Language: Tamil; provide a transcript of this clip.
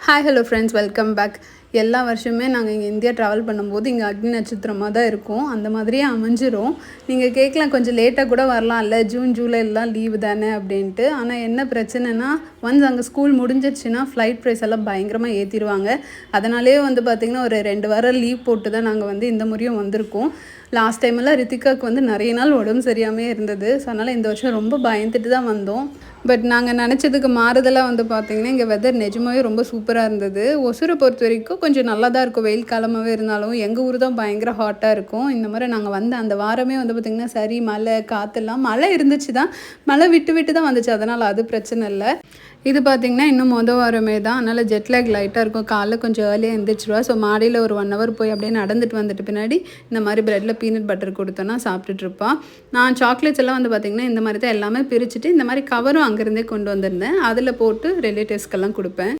Hi hello friends, welcome back. எல்லா வருஷமே நாங்கள் இங்கே இந்தியா ட்ராவல் பண்ணும்போது இங்கே அக்னி நட்சத்திரமாக தான் இருக்கும். அந்த மாதிரியே அமைஞ்சிரும். நீங்கள் கேட்கலாம், கொஞ்சம் லேட்டாக கூட வரலாம் இல்லை, ஜூன் ஜூலைலாம் லீவு தானே அப்படின்ட்டு. ஆனால் என்ன பிரச்சனைனா, ஒன்ஸ் அங்கே ஸ்கூல் முடிஞ்சிருச்சுன்னா ஃப்ளைட் ப்ரைஸ் எல்லாம் பயங்கரமாக ஏற்றிடுவாங்க. அதனாலே பார்த்திங்கன்னா ஒரு 2 வாரம் லீவ் போட்டு தான் நாங்கள் இந்த முறையும் வந்திருக்கோம். லாஸ்ட் டைமெல்லாம் ரித்திகாவுக்கு நிறைய நாள் உடம்பு சரியாமே இருந்தது. ஸோ அதனால் இந்த வருஷம் ரொம்ப பயந்துட்டு தான் வந்தோம். பட் நாங்கள் நினச்சதுக்கு மாறுதலாக பார்த்திங்கன்னா இங்கே வெதர் நிஜமாகவே ரொம்ப சூப்பராக இருந்தது. ஒசூரை பொறுத்த வரைக்கும் கொஞ்சம் நல்லா தான் இருக்கும். வெயில் காலமாகவே இருந்தாலும் எங்கள் ஊர் தான் பயங்கர ஹாட்டாக இருக்கும். இந்த மாதிரி நாங்கள் அந்த வாரமே பார்த்திங்கன்னா சரி, மழை காற்றெல்லாம் மழை இருந்துச்சு தான், மழை விட்டு விட்டு தான் வந்துச்சு. அதனால் அது பிரச்சனை இல்லை. இது பார்த்திங்கன்னா இன்னும் வாரமே தான். அதனால் ஜெட்லேக் லைட்டாக இருக்கும். காலைல கொஞ்சம் ஏர்லியாக எழுந்திரிச்சிடுவா. ஸோ மாடியில் ஒரு 1 hour போய் அப்படியே நடந்துட்டு வந்துட்டு பின்னாடி இந்த மாதிரி ப்ரெட்டில் பீனட் பட்டர் கொடுத்தோன்னா சாப்பிட்டுட்ருப்பான். நான் சாக்லேட்ஸ் எல்லாம் பார்த்திங்கன்னா இந்த மாதிரி தான் எல்லாமே பிரிச்சுட்டு இந்த மாதிரி கவரும் அங்கேருந்தே கொண்டு வந்திருந்தேன். அதில் போட்டு ரிலேட்டிவ்ஸ்க்கெல்லாம் கொடுப்பேன்.